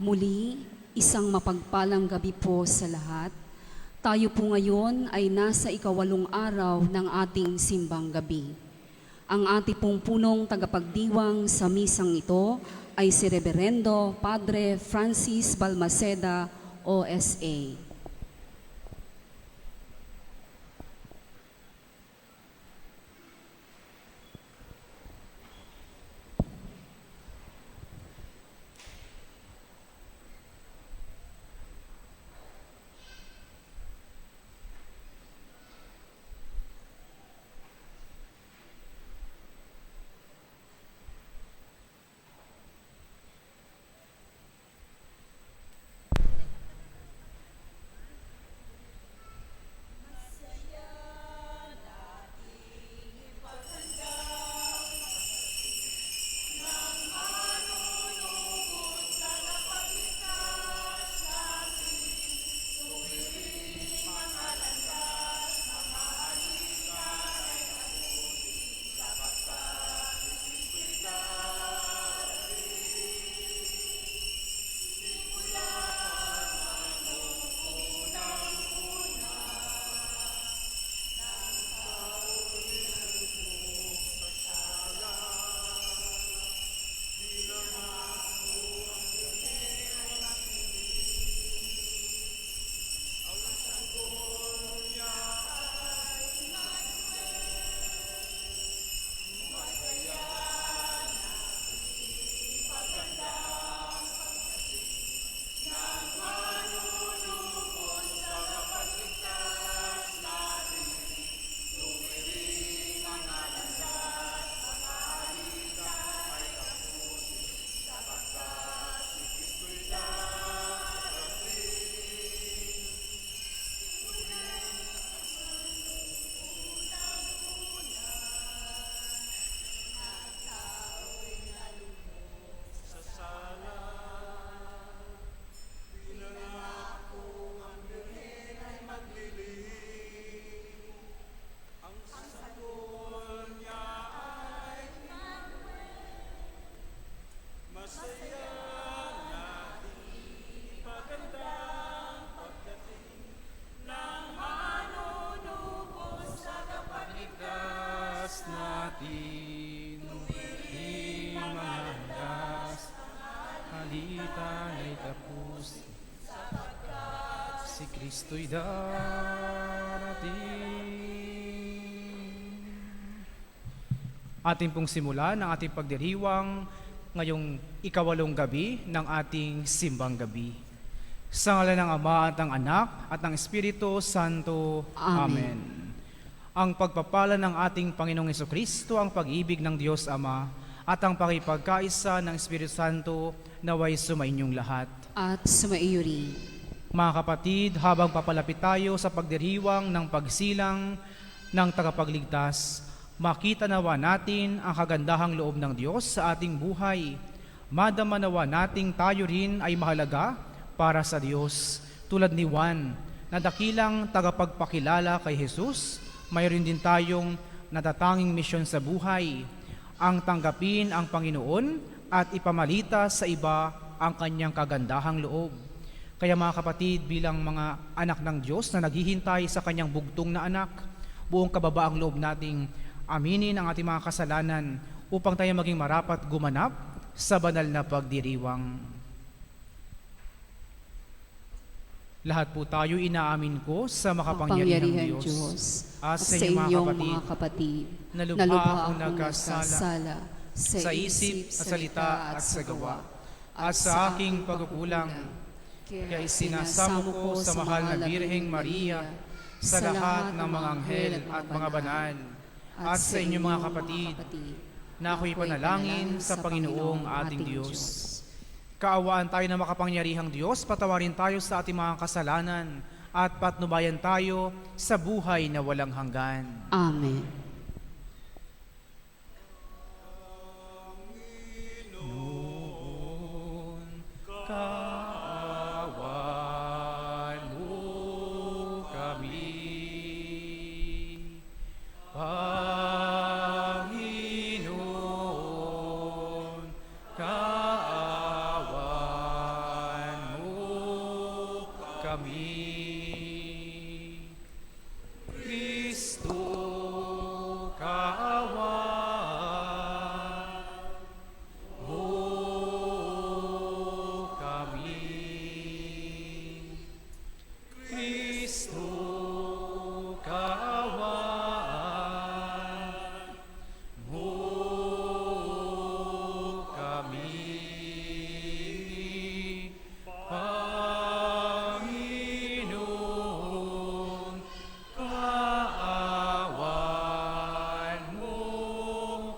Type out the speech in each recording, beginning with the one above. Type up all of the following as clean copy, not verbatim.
Muli, isang mapagpalang gabi po sa lahat. Tayo po ngayon ay nasa ikawalong araw ng ating simbang gabi. Ang ating pong punong tagapagdiwang sa misang ito ay si Reverendo Padre Francis Balmaceda, OSA. Si Kristo'y darating. Ating pong simulan ang ating pagdiriwang ngayong ikawalong gabi ng ating simbang gabi. Sa ngalan ng Ama at ng Anak at ng Espiritu Santo. Amen. Ang pagpapala ng ating Panginoong Hesukristo, ang pag-ibig ng Diyos Ama, at ang pakipagkaisa ng Espiritu Santo naway sumainyong lahat. At sumaiyo rin. Mga kapatid, habang papalapit tayo sa pagdiriwang ng pagsilang ng tagapagligtas, makita nawa natin ang kagandahang loob ng Diyos sa ating buhay. Madama nawa nating tayo rin ay mahalaga para sa Diyos. Tulad ni Juan, na dakilang tagapagpakilala kay Jesus, mayroon din tayong natatanging misyon sa buhay, ang tanggapin ang Panginoon at ipamalita sa iba ang kanyang kagandahang loob. Kaya mga kapatid, bilang mga anak ng Diyos na naghihintay sa kanyang bugtong na anak, buong kababaang loob nating aminin ang ating mga kasalanan upang tayo maging marapat gumanap sa banal na pagdiriwang. Lahat po tayo inaamin ko sa makapangyarihang Diyos at sa inyong mga kapatid na lubha akong nagkasala sa isip, sa salita at sa gawa at sa aking pagkukulang. Kaya isinasamo ko sa mahal na Birheng Maria, sa lahat ng mga anghel at mga banal, at sa inyong mga kapatid, na ako'y panalangin sa Panginoong ating Diyos. Kaawaan tayo ng makapangyarihang Diyos, patawarin tayo sa ating mga kasalanan, at patnubayan tayo sa buhay na walang hanggan. Amen. Panginoon, kaawan kami. Kristo, kaawaan mo kami. Kristo, kaawaan mo kami. Panginoon, kaawaan mo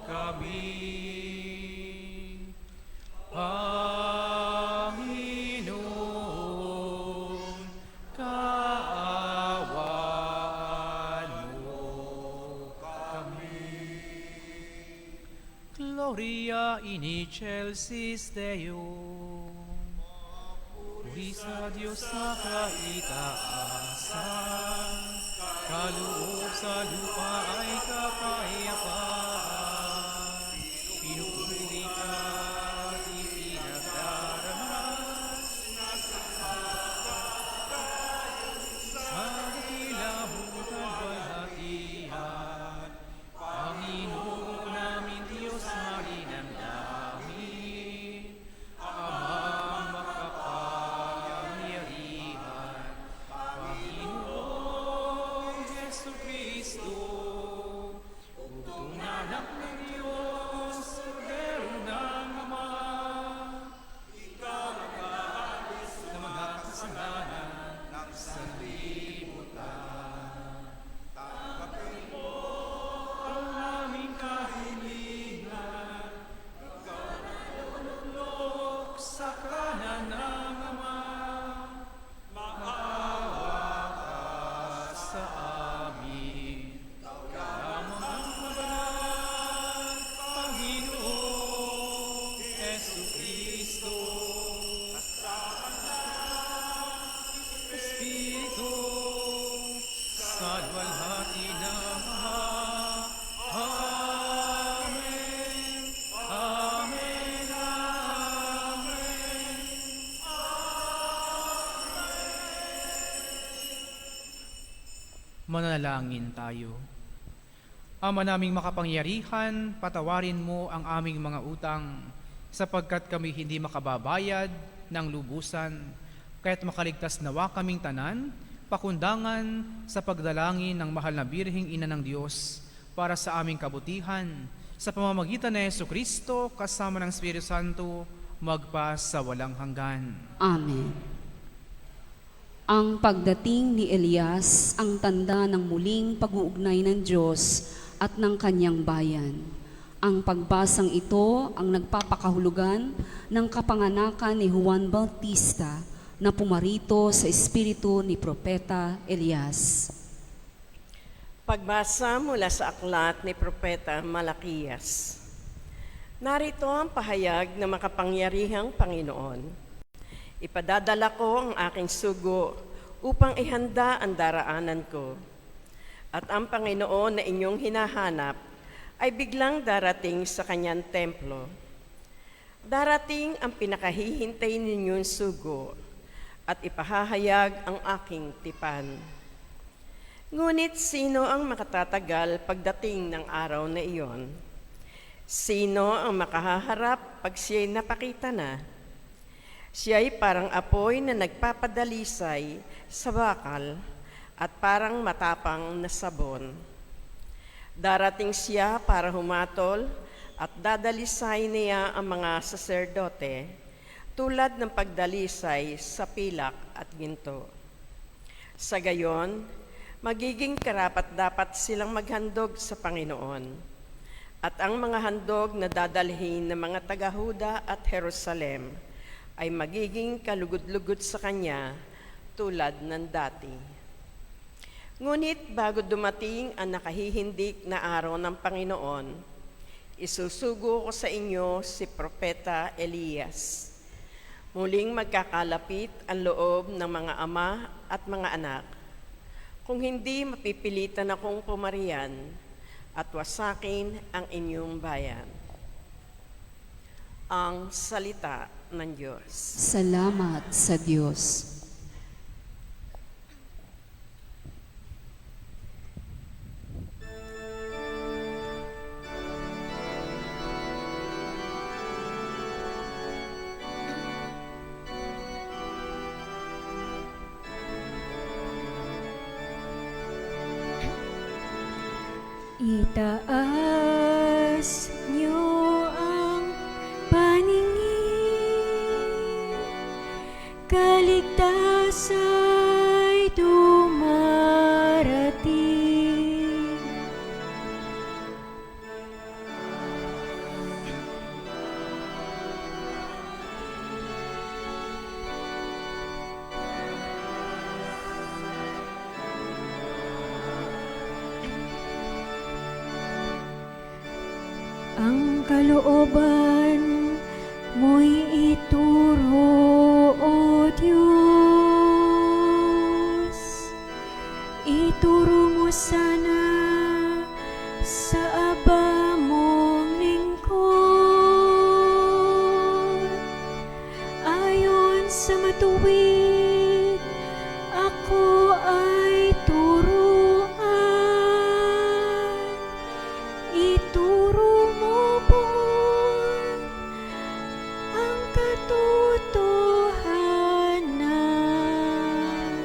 kami. Panginoon, kaawaan mo kami. Gloria in excelsis Deo. Puri sa Diyos sa kaitaasan, kaloob sa lupa ay kapayapaan. Pinupuri ka at ipinagdarama sa dakilang kalwalhatian. Panginoon namin Diyos marinang namin, Amang makapangyarihan, Panginoong Jesucristo, bugtong anak ng Diyos, Kordero ng Ama. Ikaw nag-aalis sa mga kasalanan ng sanlibutan. Tanggapin mo ang aming kahilingan. Ikaw na lumulok sa kanan ng Ama. Maawa ka sa amin. Lamang ang mabanal, Panginoong Jesucristo. Espiritu, sa luwalhati ng Ama. Amen. Amen. Amen. Manalangin tayo. Ama naming makapangyarihan, patawarin mo ang aming mga utang, sapagkat kami hindi makababayad ng lubusan, kaya't makaligtas nawa kaming tanan, pakundangan sa pagdalangin ng mahal na Birheng Ina ng Diyos, para sa aming kabutihan, sa pamamagitan ni Jesucristo, kasama ng Espiritu Santo, magpa sa walang hanggan. Amen. Ang pagdating ni Elias ang tanda ng muling pag-uugnay ng Diyos at ng kanyang bayan. Ang pagbasang ito ang nagpapakahulugan ng kapanganakan ni Juan Bautista na pumarito sa espiritu ni Propeta Elias. Pagbasa mula sa aklat ni Propeta Malakias. Narito ang pahayag ng makapangyarihang Panginoon. Ipadadala ko ang aking sugo upang ihanda ang daraanan ko. At ang Panginoon na inyong hinahanap ay biglang darating sa kanyang templo. Darating ang pinakahihintay ninyong sugo at ipahahayag ang aking tipan. Ngunit sino ang makatatagal pagdating ng araw na iyon? Sino ang makahaharap pag siya'y napakita na? Siya'y parang apoy na nagpapadalisay sa bakal at parang matapang na sabon. Darating siya para humatol at dadalisay niya ang mga saserdote tulad ng pagdalisay sa pilak at ginto. Sa gayon, magiging karapat-dapat silang maghandog sa Panginoon. At ang mga handog na dadalhin ng mga taga-Huda at Jerusalem ay magiging kalugod-lugod sa Kanya tulad ng dati. Ngunit bago dumating ang nakahihindik na araw ng Panginoon, isusugo ko sa inyo si Propeta Elias. Muling magkakalapit ang loob ng mga ama at mga anak. Kung hindi, mapipilitan akong pumarian at wasakin ang inyong bayan. Ang salita ng Diyos. Salamat sa Diyos. Itaas niyo ang paningin, kaligtasa'y dumarating. Ang kalooban mo'y ituro, O Diyos. Ituro mo sana sa aba mong lingkod. Ayon sa matuwid, ako ay turuan. Ituro mo po ang katotohanan.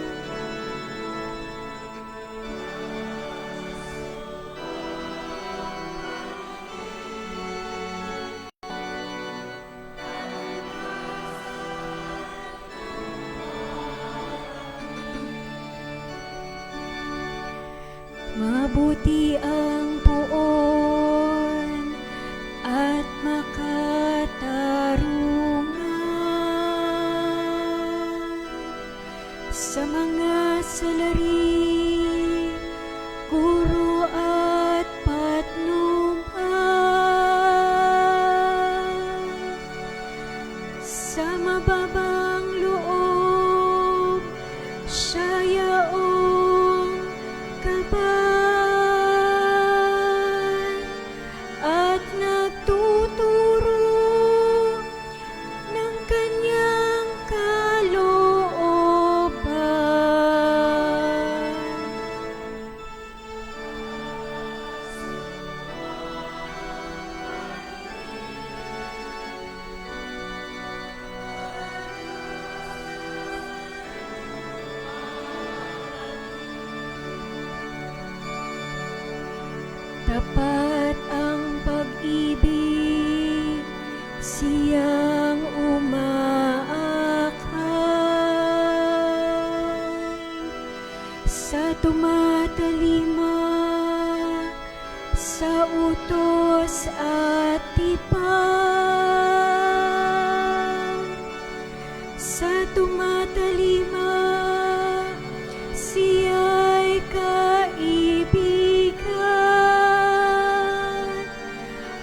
Mabuti ang puon at makatarungan sa mga salari, guro at patnubhan. Sa mababang loob, siya yaong kaban at nagtuturo ng kanyang kalooban. Tapat ang pag-ibig, siyang umaakay sa tumatalima, sa utos at tipan. Sa tumatalima, siya'y kaibigan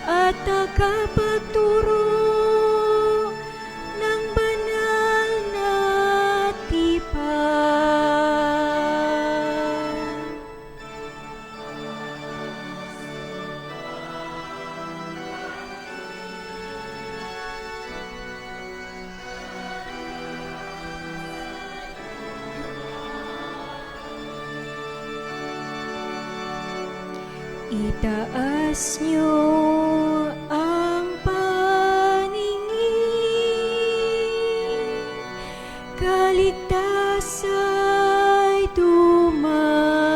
at tagapagturo ng banal na tipan. Itaas niyo ang paningin, kaligtasa'y dumarating.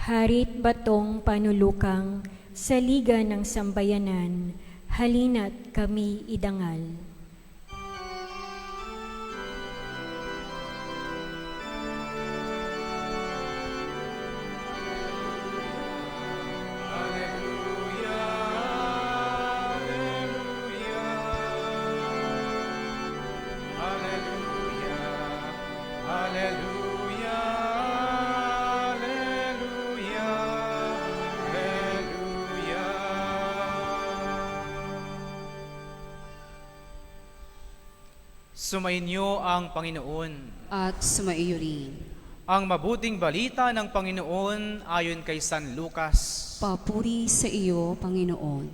Harit batong panulukang sa liga ng sambayanan, halina't kami idangal. Sumainyo ang Panginoon. At sumaiyo rin. Ang mabuting balita ng Panginoon ayon kay San Lucas. Papuri sa iyo, Panginoon.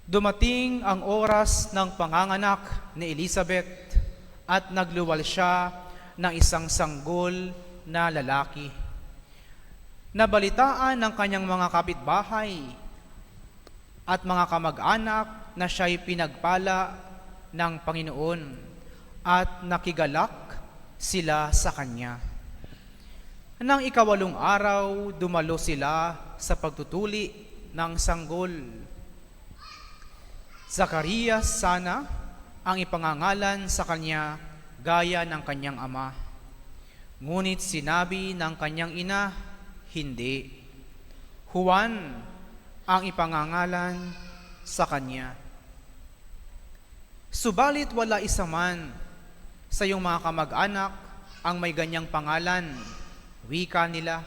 Dumating ang oras ng panganganak ni Elizabeth at nagluwal siya ng isang sanggol na lalaki. Nabalitaan ng kanyang mga kapitbahay at mga kamag-anak na siya'y pinagpala ng Panginoon at nakigalak sila sa kanya. Nang 8 araw, dumalo sila sa pagtutuli ng sanggol. Zacarias sana ang ipangangalan sa kanya gaya ng kanyang ama. Ngunit sinabi ng kanyang ina, hindi. Juan ang ipangangalan sa kanya. Subalit wala isa man sa iyong mga kamag-anak ang may ganyang pangalan, wika nila.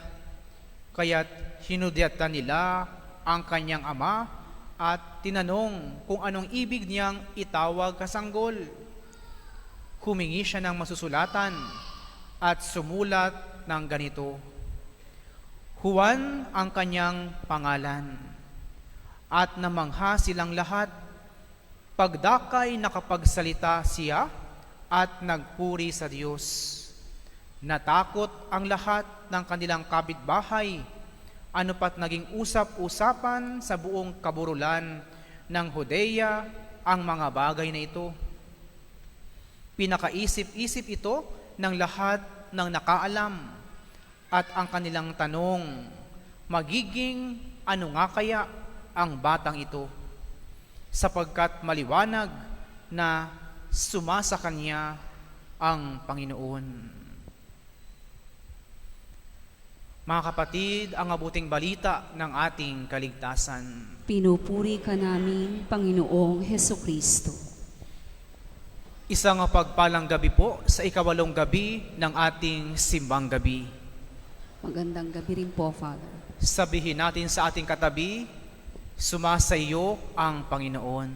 Kaya't hinudyatan nila ang kanyang ama at tinanong kung anong ibig niyang itawag kasanggol. Humingi siya ng masusulatan at sumulat ng ganito, Juan ang kanyang pangalan. At namangha silang lahat. Pagdakay nakapagsalita siya at nagpuri sa Diyos. Natakot ang lahat ng kanilang kapitbahay. Ano pat naging usap-usapan sa buong kaburulan ng Judea ang mga bagay na ito. Pinakaisip-isip ito ng lahat ng nakaalam at ang kanilang tanong, magiging ano nga kaya ang batang ito? Sapagkat maliwanag na sumasa kanya ang Panginoon. Mga kapatid, ang mabuting balita ng ating kaligtasan. Pinupuri ka namin, Panginoong Hesukristo. Isang pagpalang gabi po sa 8 gabi ng ating simbang gabi. Magandang gabi rin po, Father. Sabihin natin sa ating katabi, sumasa iyo ang Panginoon.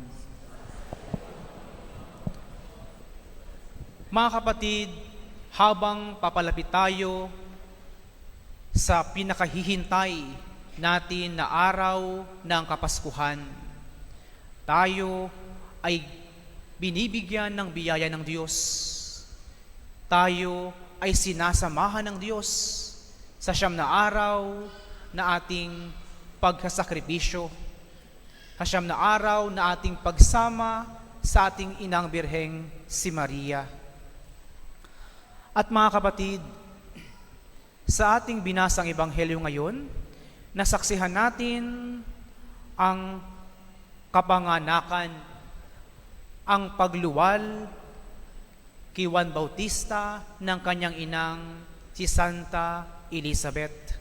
Mga kapatid, habang papalapit tayo sa pinakahihintay natin na araw ng Kapaskuhan, tayo ay binibigyan ng biyaya ng Diyos. Tayo ay sinasamahan ng Diyos sa 9 na araw na ating pagkasakripisyo, sa 9 na araw na ating pagsama sa ating Inang Birheng si Maria. At mga kapatid, sa ating binasang ebanghelyo ngayon, nasaksihan natin ang kapanganakan, ang pagluwal kay Juan Bautista ng kanyang inang si Santa Elizabeth.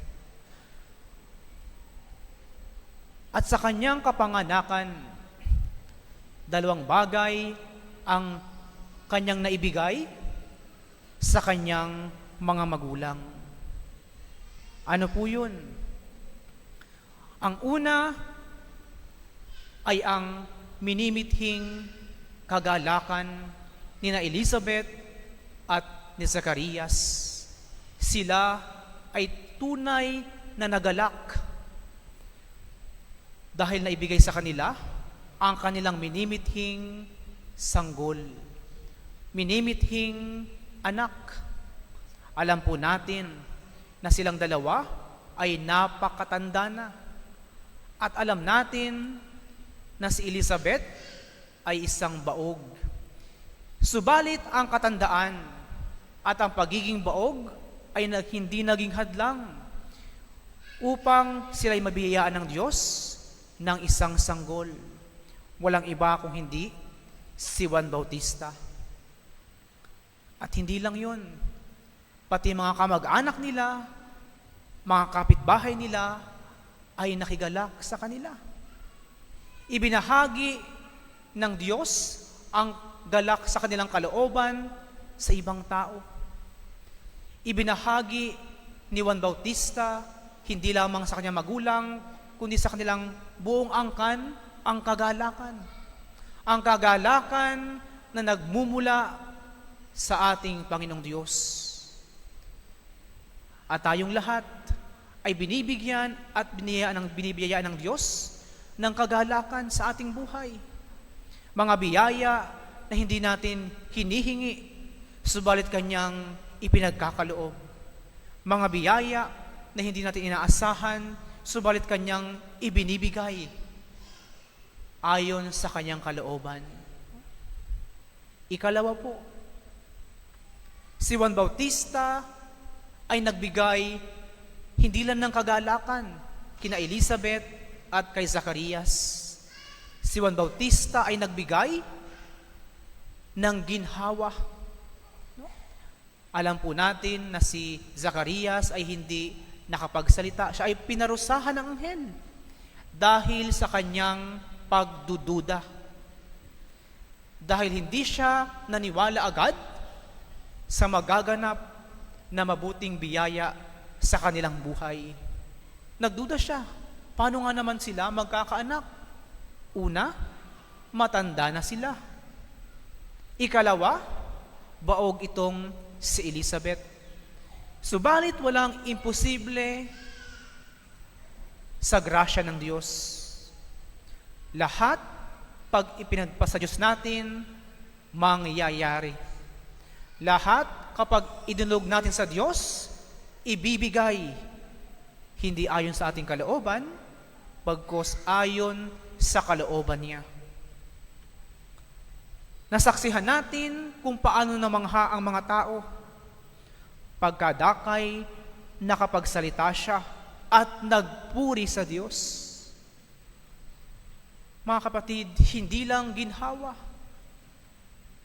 At sa kanyang kapanganakan, 2 bagay ang kanyang naibigay sa kanyang mga magulang. Ano po yun? Ang una ay ang minimithing kagalakan ni na Elizabeth at ni Zacarias. Sila ay tunay na nagalak dahil naibigay sa kanila ang kanilang minimithing sanggol, minimithing anak. Alam po natin na silang dalawa ay napakatanda na. At alam natin na si Elizabeth ay isang baog. Subalit ang katandaan at ang pagiging baog ay hindi naging hadlang upang sila'y mabiyayaan ng Diyos ng isang sanggol. Walang iba kung hindi si Juan Bautista. At hindi lang yun, pati mga kamag-anak nila, mga kapitbahay nila ay nakigalak sa kanila. Ibinahagi ng Diyos ang galak sa kanilang kalooban sa ibang tao. Ibinahagi ni Juan Bautista hindi lamang sa kanyang magulang, kundi sa kanilang buong angkan ang kagalakan. ang kagalakan na nagmumula sa ating Panginoong Diyos. At tayong lahat ay binibigyan at binibiyayaan ng Diyos ng kagalakan sa ating buhay. Mga biyaya na hindi natin hinihingi, subalit Kanyang ipinagkakaloob. Mga biyaya na hindi natin inaasahan, subalit Kanyang ibinibigay ayon sa Kanyang kalooban. Ikalawa po, si Juan Bautista ay nagbigay hindi lang ng kagalakan kina Elizabeth at kay Zacarias. Si Juan Bautista ay nagbigay ng ginhawa. No? Alam po natin na si Zacarias ay hindi nakapagsalita. Siya ay pinarusahan ng anghel dahil sa kanyang pagdududa. Dahil hindi siya naniwala agad sa magaganap na mabuting biyaya sa kanilang buhay. Nagduda siya. Paano nga naman sila magkakaanak? Una, matanda na sila. Ikalawa, baog itong si Elizabeth. Subalit walang imposible sa grasya ng Diyos. Lahat, pag ipinagpasa Diyos natin, mangyayari. Lahat, kapag idinulog natin sa Diyos, ibibigay. Hindi ayon sa ating kalooban, bagkus ayon sa kalooban niya. Nasaksihan natin kung paano namangha ang mga tao. Pagkadakay, nakapagsalita siya at nagpuri sa Diyos. Mga kapatid, hindi lang ginhawa,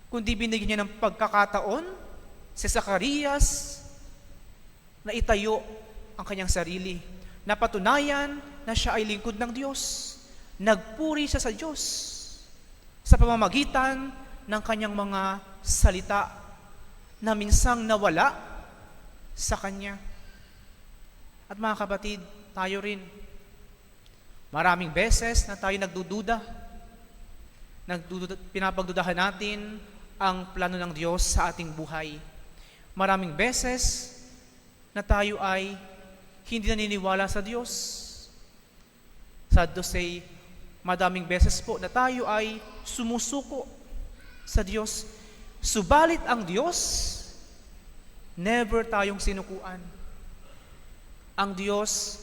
kundi binigyan niya ng pagkakataon si Zacarias na itayo ang kanyang sarili. Napatunayan na siya ay lingkod ng Diyos. Nagpuri siya sa Diyos sa pamamagitan ng kanyang mga salita na minsang nawala sa kanya. At mga kapatid, tayo rin. Maraming beses na tayo nagdududa. Pinapagdudahan natin ang plano ng Diyos sa ating buhay. Maraming beses na tayo ay hindi naniniwala sa Diyos. Sad to say, madaming beses po na tayo ay sumusuko sa Diyos. Subalit ang Diyos, never tayong sinukuan. Ang Diyos,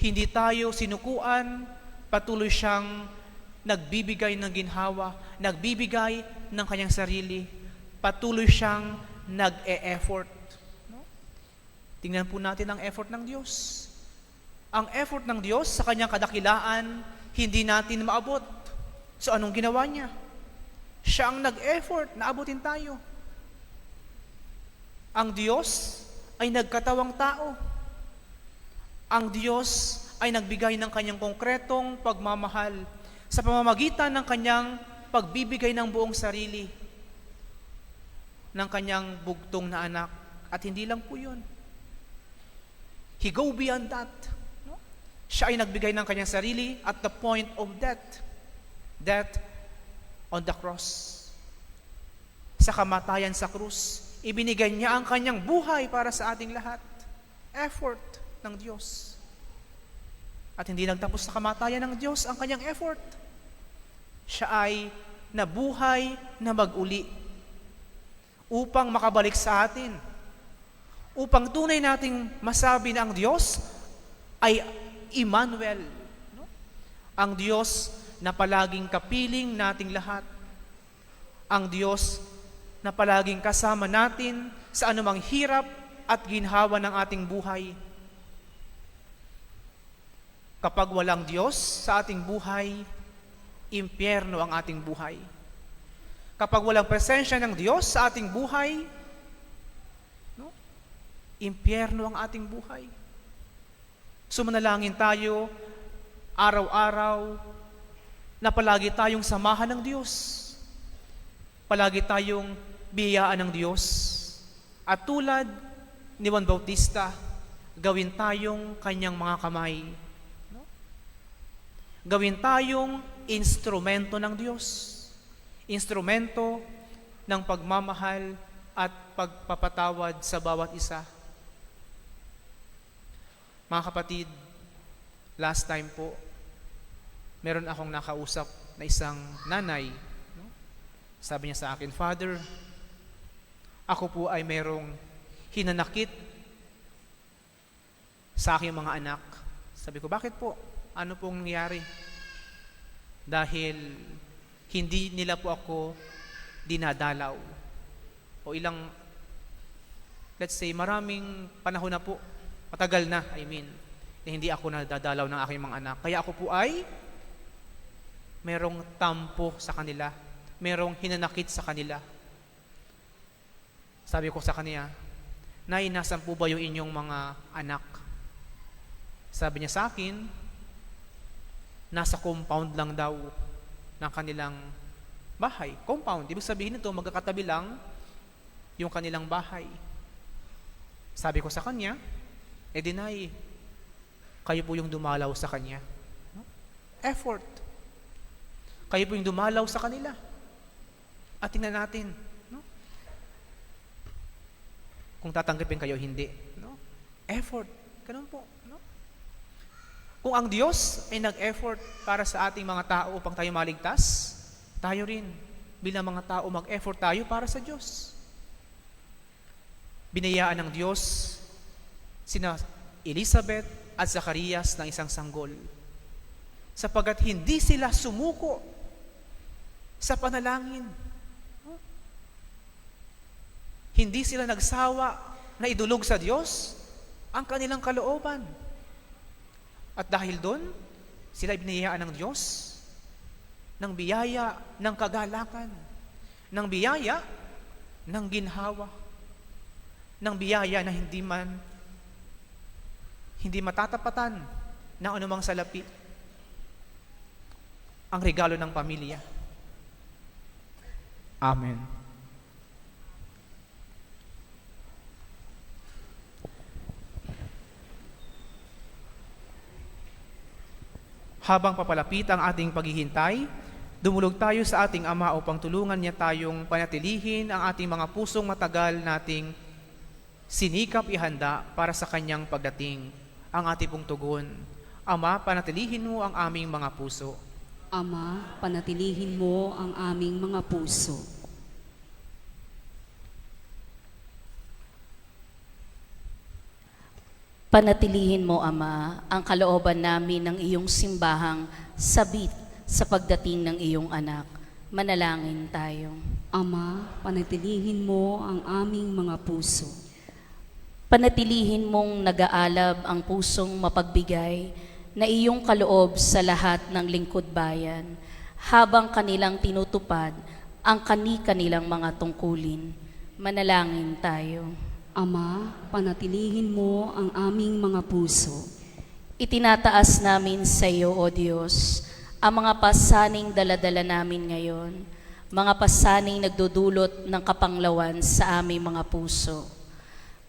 hindi tayo sinukuan, patuloy siyang nagbibigay ng ginhawa, nagbibigay ng kanyang sarili, patuloy siyang nag-e-effort. Tingnan po natin ang effort ng Diyos. Ang effort ng Diyos sa kanyang kadakilaan, hindi natin maabot. So anong ginawa niya? Siya ang nag-effort na abutin tayo. Ang Diyos ay nagkatawang tao. Ang Diyos ay nagbigay ng kanyang konkretong pagmamahal sa pamamagitan ng kanyang pagbibigay ng buong sarili ng kanyang bugtong na anak. At hindi lang po yun. He go beyond that. No? Siya ay nagbigay ng kanyang sarili at the point of death. Death on the cross. Sa kamatayan sa krus, ibinigay niya ang kanyang buhay para sa ating lahat. Effort ng Diyos. At hindi nagtapos sa kamatayan ng Diyos ang kanyang effort. Siya ay nabuhay na mag-uli upang makabalik sa atin. Upang tunay nating masabi na ang Diyos ay Emmanuel. No? Ang Diyos na palaging kapiling nating lahat. Ang Diyos na palaging kasama natin sa anumang hirap at ginhawa ng ating buhay. Kapag walang Diyos sa ating buhay, impyerno ang ating buhay. Kapag walang presensya ng Diyos sa ating buhay, impyerno ang ating buhay. Sumanalangin tayo araw-araw na palagi tayong samahan ng Diyos. Palagi tayong biyayaan ng Diyos. At tulad ni Juan Bautista, gawin tayong kanyang mga kamay. No? Gawin tayong instrumento ng Diyos. instrumento ng pagmamahal at pagpapatawad sa bawat isa. Mga kapatid, last time po, meron akong nakausap na isang nanay. No? Sabi niya sa akin, "Father, ako po ay merong hinanakit sa aking mga anak." Sabi ko, "Bakit po? Ano pong nangyari?" "Dahil hindi nila po ako dinadalaw." O let's say, maraming panahon na po, matagal na, na hindi ako nadadalaw ng aking mga anak. Kaya ako po ay merong tampo sa kanila, merong hinanakit sa kanila. Sabi ko sa kanya, "Nay, nasan po ba yung inyong mga anak?" Sabi niya sa akin, nasa compound lang daw ng kanilang bahay. Compound, ibig sabihin nito, magkakatabi lang yung kanilang bahay. Sabi ko sa kanya, "Nay, kayo po yung dumalaw sa kanya. No? Effort. Kayo po yung dumalaw sa kanila. At tingnan natin, no? Kung tatanggapin kayo, hindi. No? Effort. Ganun po. No? Kung ang Diyos ay nag-effort para sa ating mga tao upang tayo maligtas, tayo rin, bilang mga tao, mag-effort tayo para sa Diyos. Binayaan ng Diyos sina Elizabeth at Zacarias ng isang sanggol, sapagat hindi sila sumuko sa panalangin. Hindi sila nagsawa na idulog sa Diyos ang kanilang kalooban. At dahil doon, sila binayaan ng Diyos ng biyaya ng kagalakan, ng biyaya ng ginhawa, ng biyaya na hindi matatapatan ng anumang salapi. Ang regalo ng pamilya. Amen. Habang papalapit ang ating paghihintay, dumulog tayo sa ating Ama upang tulungan niya tayong panatilihin ang ating mga pusong matagal nating sinikap ihanda para sa kanyang pagdating. Ang ating pong tugon, Ama, panatilihin mo ang aming mga puso. Ama, panatilihin mo ang aming mga puso. Panatilihin mo, Ama, ang kalooban namin ng iyong simbahang sabit sa pagdating ng iyong anak. Manalangin tayo. Ama, panatilihin mo ang aming mga puso. Panatilihin mong nag-aalab ang pusong mapagbigay na iyong kaloob sa lahat ng lingkod bayan habang kanilang tinutupad ang kani-kanilang mga tungkulin. Manalangin tayo. Ama, panatilihin mo ang aming mga puso. Itinataas namin sa iyo, O Diyos, ang mga pasaning daladala namin ngayon, mga pasaning nagdudulot ng kapanglawan sa aming mga puso.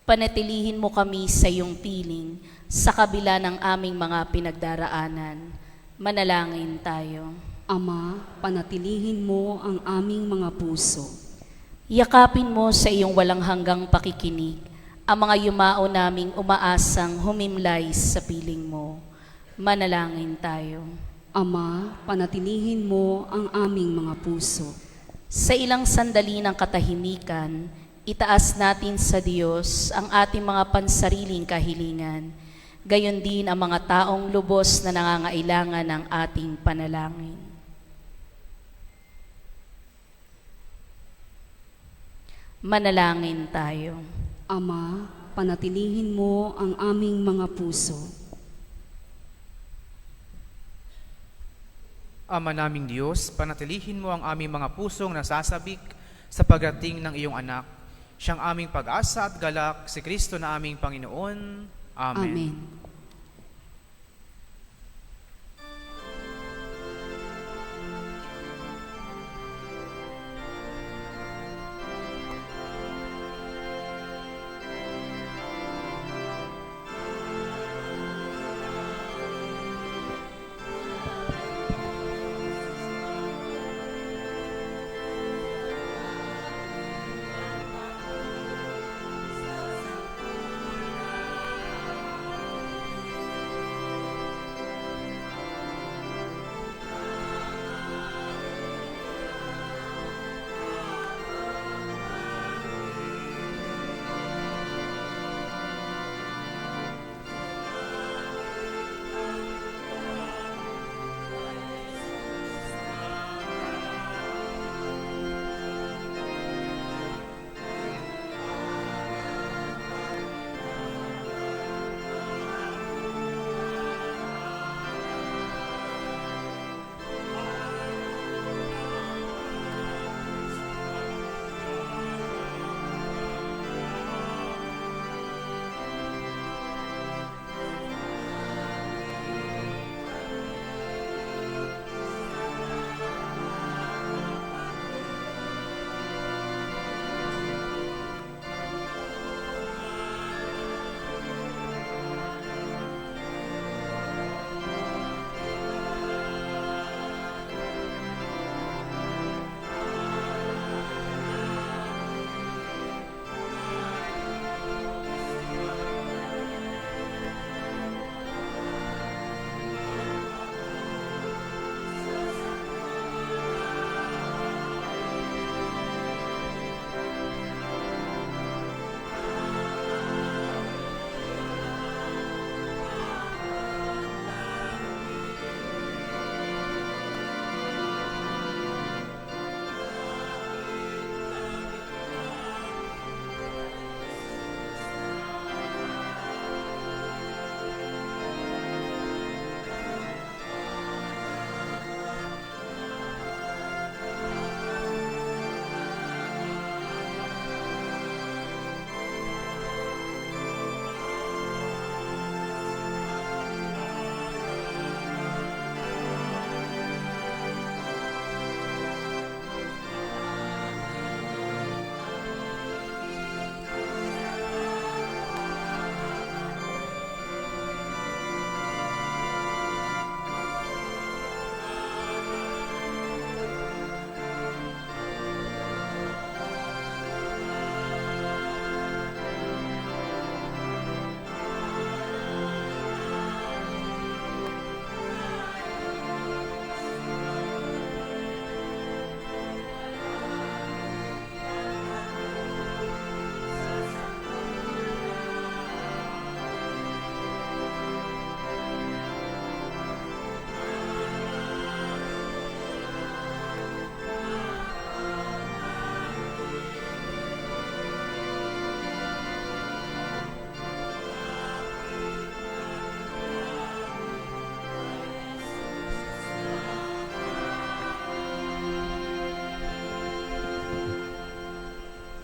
Panatilihin mo kami sa iyong piling sa kabila ng aming mga pinagdaraanan. Manalangin tayo. Ama, panatilihin mo ang aming mga puso. Yakapin mo sa iyong walang hanggang pakikinig ang mga yumao naming umaasang humimlay sa piling mo. Manalangin tayo. Ama, panatilihin mo ang aming mga puso. Sa ilang sandali ng katahimikan, itaas natin sa Diyos ang ating mga pansariling kahilingan, gayon din ang mga taong lubos na nangangailangan ng ating panalangin. Manalangin tayo. Ama, panatilihin mo ang aming mga puso. Ama naming Diyos, panatilihin mo ang aming mga pusong nasasabik sa pagdating ng iyong anak. Siyang aming pag-asa at galak, si Kristo na aming Panginoon. Amen. Amen.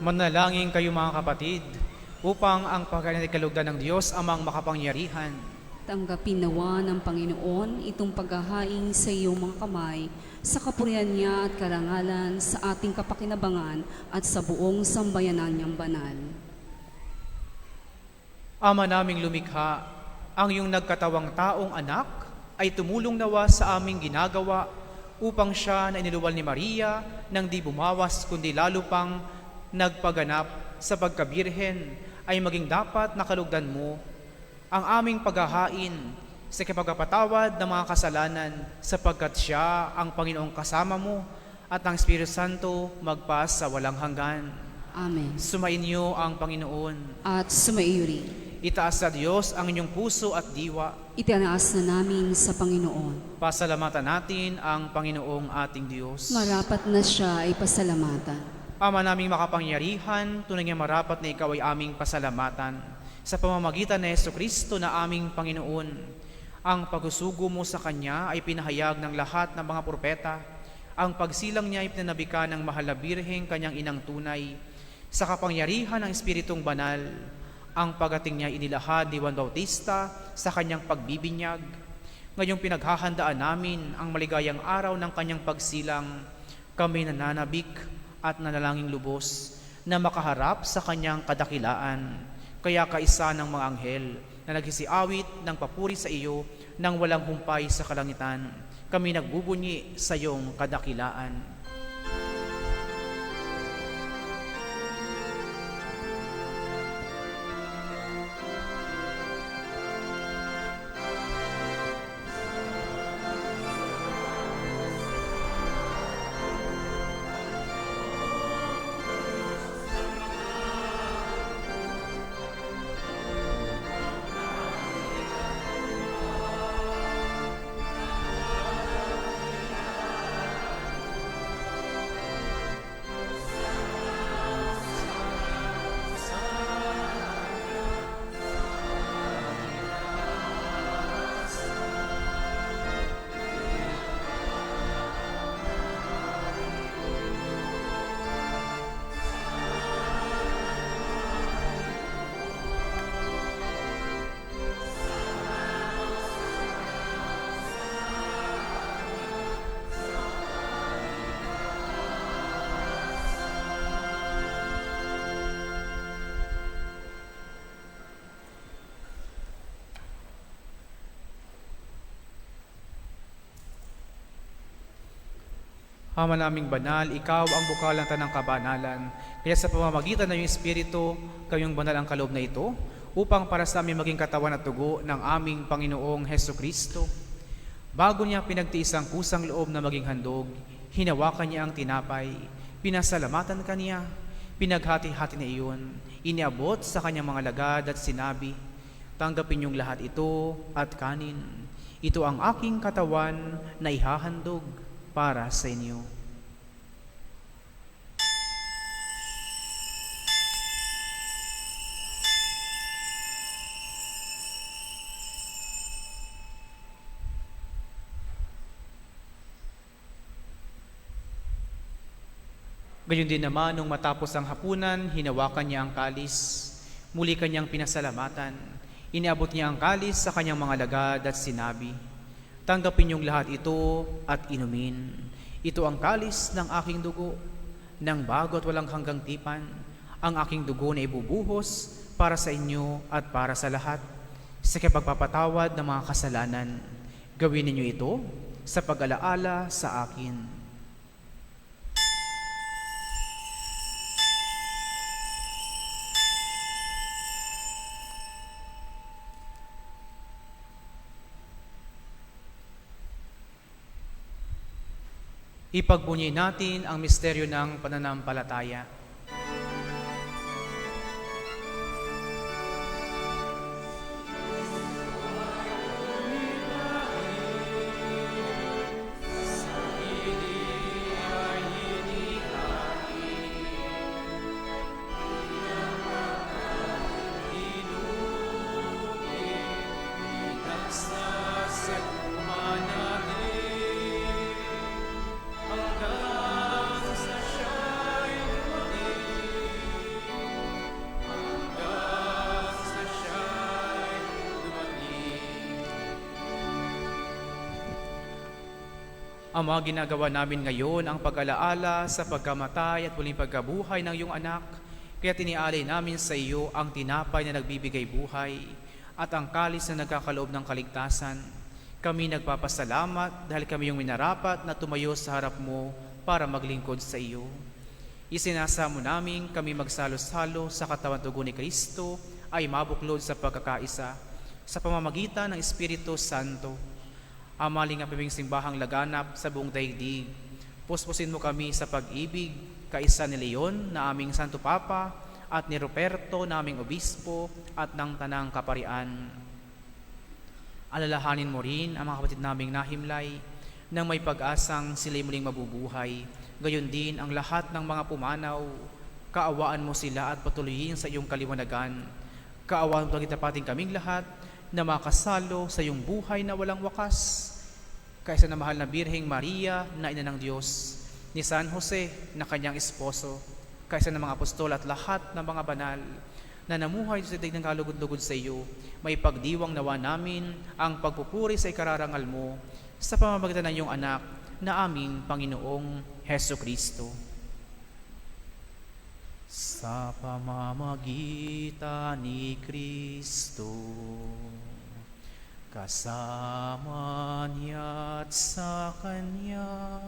Manalangin kayo mga kapatid, upang ang pagkain at kalugdan ng Diyos amang makapangyarihan. Tanggapin nawa ng Panginoon itong paghahain sa iyong mga kamay, sa kapurihan niya at karangalan sa ating kapakinabangan at sa buong sambayanan niyang banal. Ama naming lumikha, ang iyong nagkatawang taong anak ay tumulong nawa sa aming ginagawa upang siya na iniluwal ni Maria nang di bumawas kundi lalo pang nagpaganap sa pagkabirhen ay maging dapat nakalugdan mo ang aming paghahain sa kapagpapatawad ng mga kasalanan sapagkat siya ang Panginoong kasama mo at ang Espiritu Santo magpas sa walang hanggan. Amen. Sumainyo ang Panginoon. At sumaiyuri. Itaas sa Diyos ang inyong puso at diwa. Itinaas na namin sa Panginoon. Pasalamatan natin ang Panginoong ating Diyos. Marapat na siya ay pasalamatan. Ama naming makapangyarihan, tunay nga marapat na ikaw ay aming pasalamatan. Sa pamamagitan ni Jesucristo na aming Panginoon, ang pagsusugo mo sa Kanya ay pinahayag ng lahat ng mga propeta. Ang pagsilang niya ay pinanabika ng mahal na birheng Kanyang inang tunay. Sa kapangyarihan ng Espiritong Banal, ang pagating niya inilahad ni Juan Bautista sa kanyang pagbibinyag. Ngayong pinaghahandaan namin ang maligayang araw ng kanyang pagsilang, kami nananabik at nanalangin lubos na makaharap sa kanyang kadakilaan. Kaya kaisa ng mga anghel na nagsisiawit ng papuri sa iyo nang walang humpay sa kalangitan, kami nagbubunyi sa iyong kadakilaan. Ama naming banal, ikaw ang bukal ng tanang kabanalan. Kaya sa pamamagitan ng iyong Espiritu, kayong banal ang kaloob na ito, upang para sa aming maging katawan at dugo ng aming Panginoong Heso Kristo. Bago niya pinagtiis ang kusang loob na maging handog, hinawakan niya ang tinapay, pinasalamatan kaniya, pinaghati-hati na iyon, iniabot sa kanyang mga lagad at sinabi, tanggapin niyong lahat ito at kanin. Ito ang aking katawan na ihahandog para sa inyo. Gayon din naman, nung matapos ang hapunan, hinawakan niya ang kalis. Muli kanyang pinasalamatan. Iniabot niya ang kalis sa kanyang mga lagad at sinabi, tanggapin niyong lahat ito at inumin. Ito ang kalis ng aking dugo, ng bago at walang hanggang tipan, ang aking dugo na ibubuhos para sa inyo at para sa lahat, sa kapagpapatawad ng mga kasalanan. Gawin ninyo ito sa pag-alaala sa akin. Ipagbunyi natin ang misteryo ng pananampalataya. Ama, ginagawa namin ngayon ang pag-alaala sa pagkamatay at muling pagkabuhay ng iyong anak, kaya tinialay namin sa iyo ang tinapay na nagbibigay buhay at ang kalis na nagkakaloob ng kaligtasan. Kami nagpapasalamat dahil kami yung minarapat na tumayo sa harap mo para maglingkod sa iyo. Isinasamo namin kami magsalo-salo sa katawan dugo ni Kristo ay mabuklod sa pagkakaisa sa pamamagitan ng Espiritu Santo. Amaling ang paming simbahang laganap sa buong daigdig. Puspusin mo kami sa pag-ibig, kaisa ni Leon na aming Santo Papa at ni Ruperto na aming Obispo at ng Tanang Kaparian. Alalahanin mo rin ang mga kapatid naming nahimlay nang may pag-asang sila'y muling mabubuhay. Gayon din ang lahat ng mga pumanaw. Kaawaan mo sila at patuloyin sa iyong kaliwanagan. Kaawaan mo pagkitapating kaming lahat na makasalo sa iyong buhay na walang wakas. Kaysa na mahal na Birheng Maria na ina ng Diyos, ni San Jose na kanyang esposo, kaysa ng mga apostol at lahat ng mga banal na namuhay sa daigdig ng kalugod-lugod sa iyo, may pagdiwang nawa namin ang pagpupuri sa ikararangal mo sa pamamagitan ng iyong anak na aming Panginoong Heso Kristo. Sa pamamagitan ni Kristo, kasama niya at sa Kanya,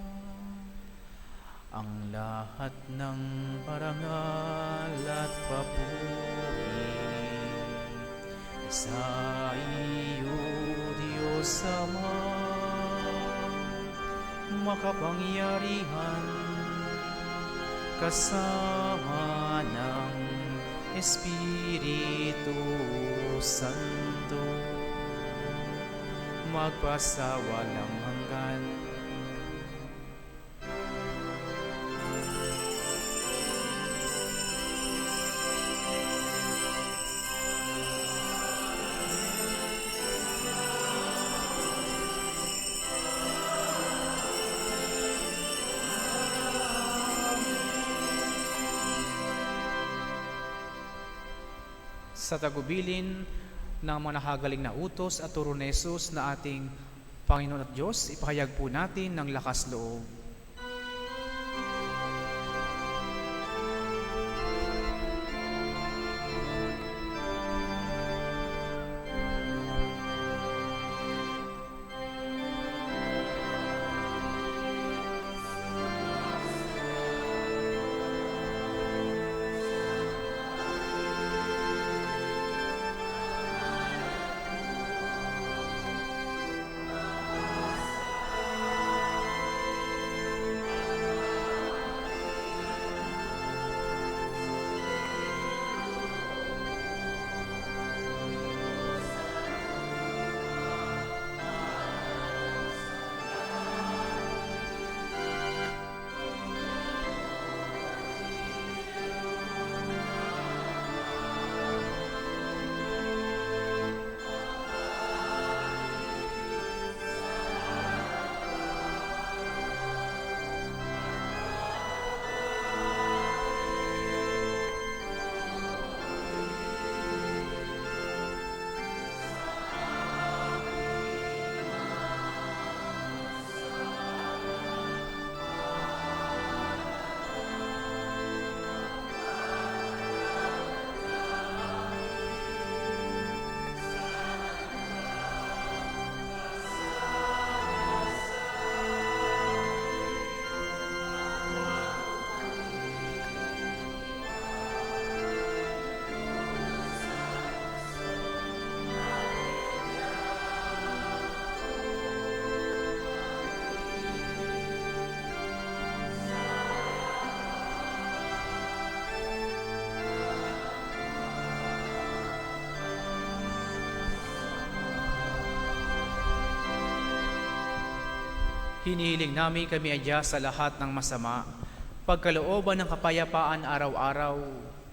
ang lahat ng parangal at papuri sa iyo, Diyos Ama, makapangyarihan, kasama ng Espiritu Santo, magpasawalang hanggan. Sa tagubilin ng mga nakagaling na utos at turo ni Jesus na ating Panginoon at Diyos, ipahayag po natin ng lakas loob. Hinihiling namin kami adya sa lahat ng masama, pagkalooban ng kapayapaan araw-araw,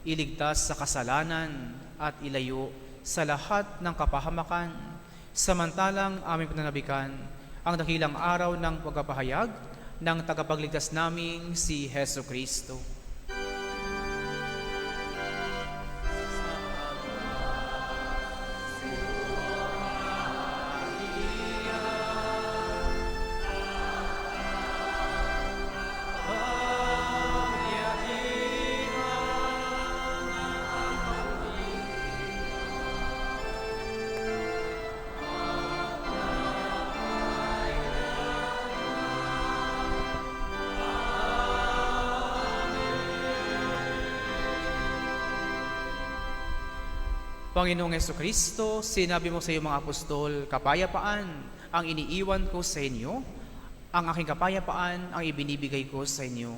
iligtas sa kasalanan at ilayo sa lahat ng kapahamakan, samantalang aming pananabikan ang dakilang araw ng pagpapahayag ng tagapagligtas naming si Heso Kristo. Panginoong Kristo, sinabi mo sa iyong mga apostol, kapayapaan ang iniiwan ko sa inyo, ang aking kapayapaan ang ibinibigay ko sa inyo.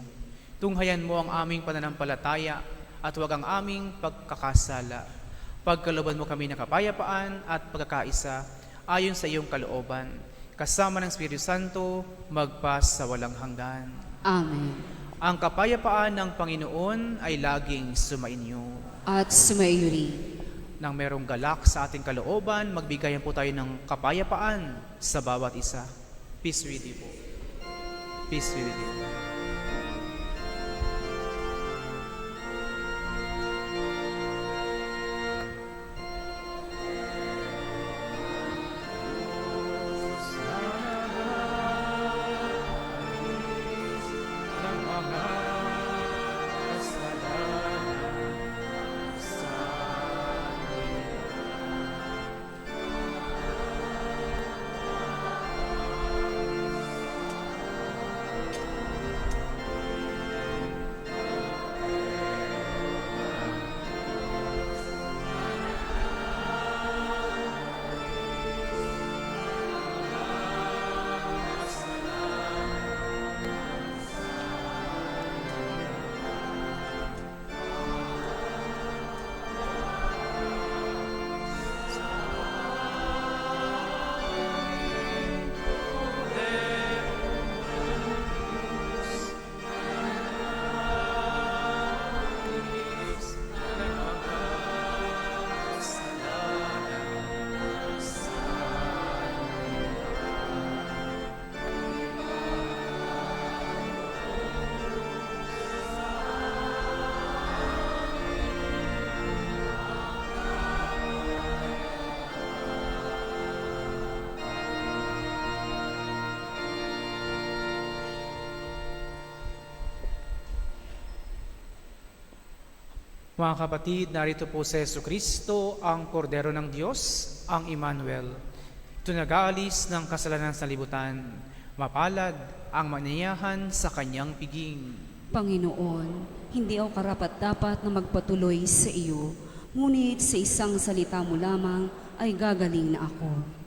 Tunghayan mo ang aming pananampalataya at huwag ang aming pagkakasala. Pagkalooban mo kami ng kapayapaan at pagkakaisa ayon sa iyong kalooban. Kasama ng Espiritu Santo, magpas sa walang hanggan. Amen. Ang kapayapaan ng Panginoon ay laging sumainyo. At sumaiyo rin. Nang merong galak sa ating kalooban, magbigayan po tayo ng kapayapaan sa bawat isa. Peace with you po. Peace with you. Mga kapatid, narito po si Jesucristo, ang Kordero ng Diyos, ang Emmanuel. Ito nag-aalis ng kasalanan sa libutan. Mapalad ang maniyahan sa kanyang piging. Panginoon, hindi ako karapat-dapat na magpatuloy sa iyo, ngunit sa isang salita mo lamang ay gagaling na ako.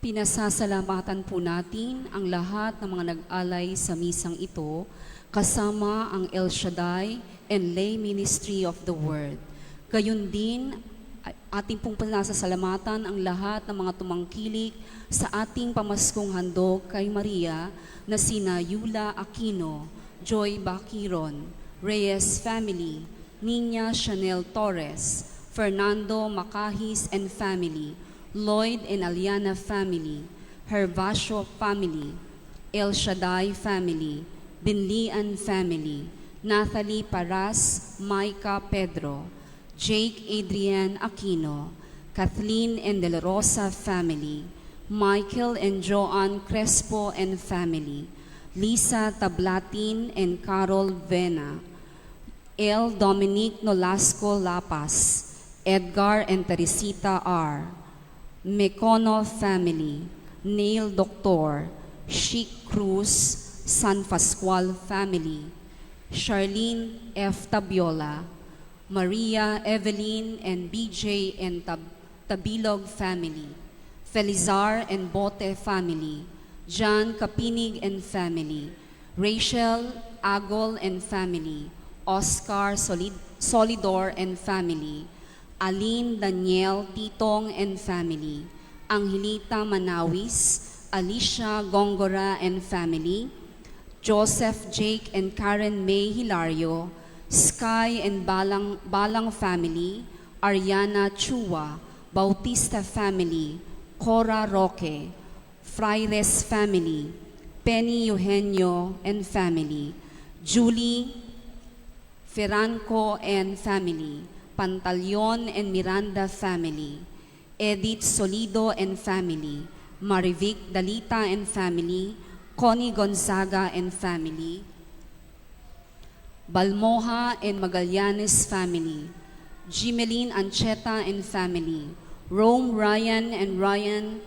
Pinasasalamatan po natin ang lahat ng mga nag-alay sa misang ito, kasama ang El Shaddai and Lay Ministry of the Word. Gayun din, ating pong pinasasalamatan ang lahat ng mga tumangkilik sa ating pamaskong handog kay Maria na sina Yula Aquino, Joy Baquiron, Reyes family, Nina Chanel Torres, Fernando Macahis and family, Lloyd and Aliana family, Hervasio family, El Shaddai family, Binlian family, Nathalie Paras, Micah Pedro, Jake Adrian Aquino, Kathleen and De La Rosa family, Michael and Joanne Crespo and family, Lisa Tablatin and Carol Vena, L. Dominic Nolasco Lapas, Edgar and Teresita R., Mecono family, Neil Doctor, Chic Cruz, San Pascual family, Charlene F. Tabiola, Maria Evelyn and BJ and Tabilog family, Felizar and Bote family, John Kapinig and family, Rachel Agol and family, Oscar Solidor and family, Aline Daniel Titong and family, Angelita Manawis, Alicia Gongora and family, Joseph Jake and Karen May Hilario, Sky and Balang family, Ariana Chua, Bautista family, Cora Roque, Fraires family, Penny Eugenio and family, Julie Ferranco and family, Pantaleon and Miranda family, Edith Solido and family, Marivic Dalita and family, Connie Gonzaga and family, Balmoha and Magallanes family, Jimeline Ancheta and family, Rome Ryan and Ryan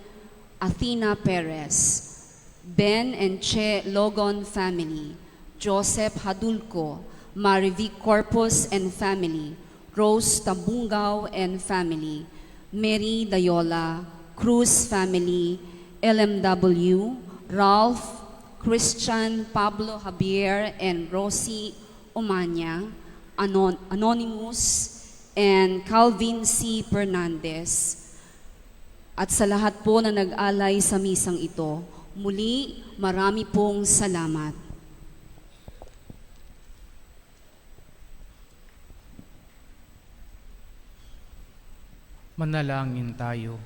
Athena Perez, Ben and Che Logon family, Joseph Hadulco, Marivic Corpus and family, Rose Tabungao and family, Mary Dayola, Cruz family, LMW, Ralph, Christian, Pablo Javier, and Rosie Omanya, Anonymous, and Calvin C. Fernandez. At sa lahat po na nag-alay sa misang ito, muli marami pong salamat. Manalangin tayo.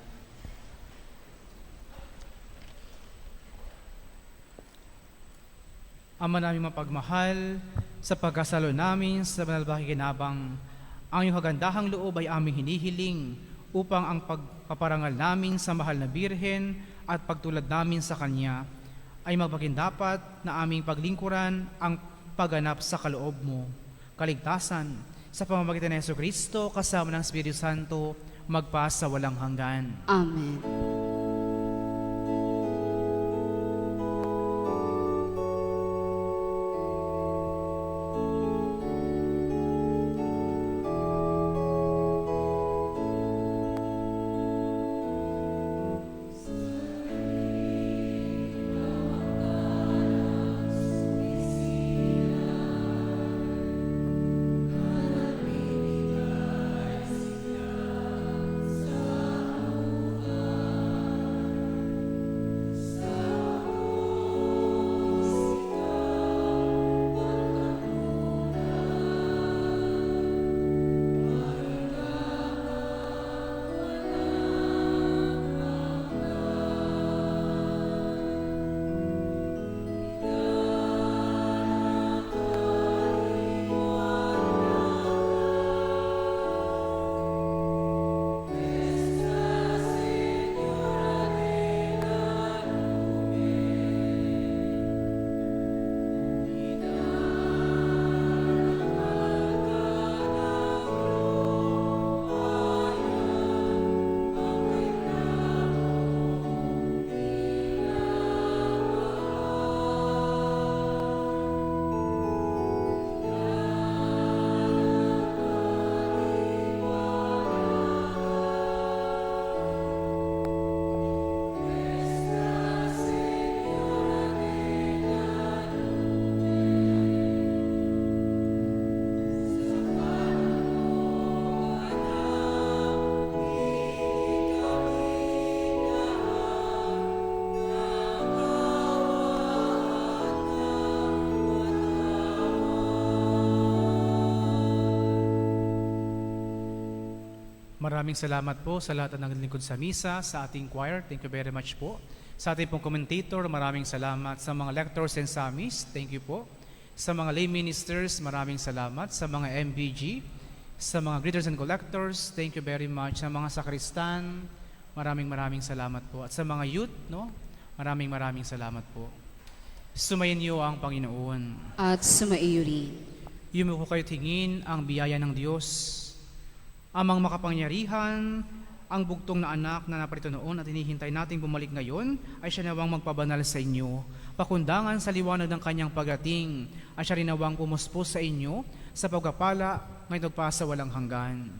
Ama namin mapagmahal, sa pagkasalo namin sa banal pakikinabang, ang iyong kagandahang loob ay aming hinihiling upang ang pagpaparangal namin sa mahal na Birhen at pagtulad namin sa Kanya ay magpakindapat na aming paglingkuran ang pagganap sa kaloob mo. Kaligtasan sa pamamagitan ng Jesucristo kasama ng Espiritu Santo magpa sa walang hanggan. Amen. Maraming salamat po sa lahat ng naglingkod sa misa, sa ating choir. Thank you very much po. Sa ating pong commentator, maraming salamat. Sa mga lectors and psalmists, thank you po. Sa mga lay ministers, maraming salamat. Sa mga MBG, sa mga greeters and collectors, thank you very much. Sa mga sakristan, maraming salamat po. At sa mga youth, maraming salamat po. Sumayin niyo ang Panginoon. At sumaiyo rin. Yumuko kayo tingin ang biyaya ng Diyos. Amang makapangyarihan, ang bugtong na anak na naparito noon at hinihintay nating bumalik ngayon, ay siya nawang magpabanal sa inyo, pakundangan sa liwanag ng kanyang pagdating, at siya rin nawang pumuspos sa inyo sa pagpapala ngayon pa sa walang hanggan.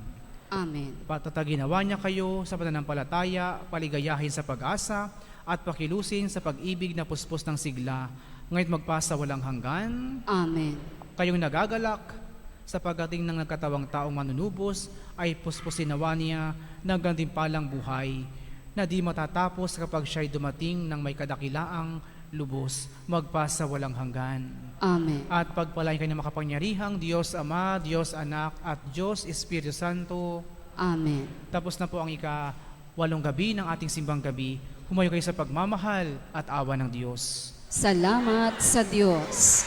Amen. Patataginawa niya kayo sa pananampalataya, paligayahin sa pag-asa, at pakilusin sa pag-ibig na puspos ng sigla, ngayon magpasa walang hanggan. Amen. Kayong nagagalak sa pagdating ng nagkatawang taong manunubos, ay puspusin nawa niya ng gantimpalang buhay na di matatapos kapag siya'y dumating ng may kadakilaang lubos, magpasa walang hanggan. Amen. At pagpalain kayo ng makapangyarihang Diyos Ama, Diyos Anak, at Diyos Espiritu Santo. Amen. Tapos na po ang ika-8 gabi ng ating simbang gabi. Humayo kayo sa pagmamahal at awa ng Diyos. Salamat sa Diyos.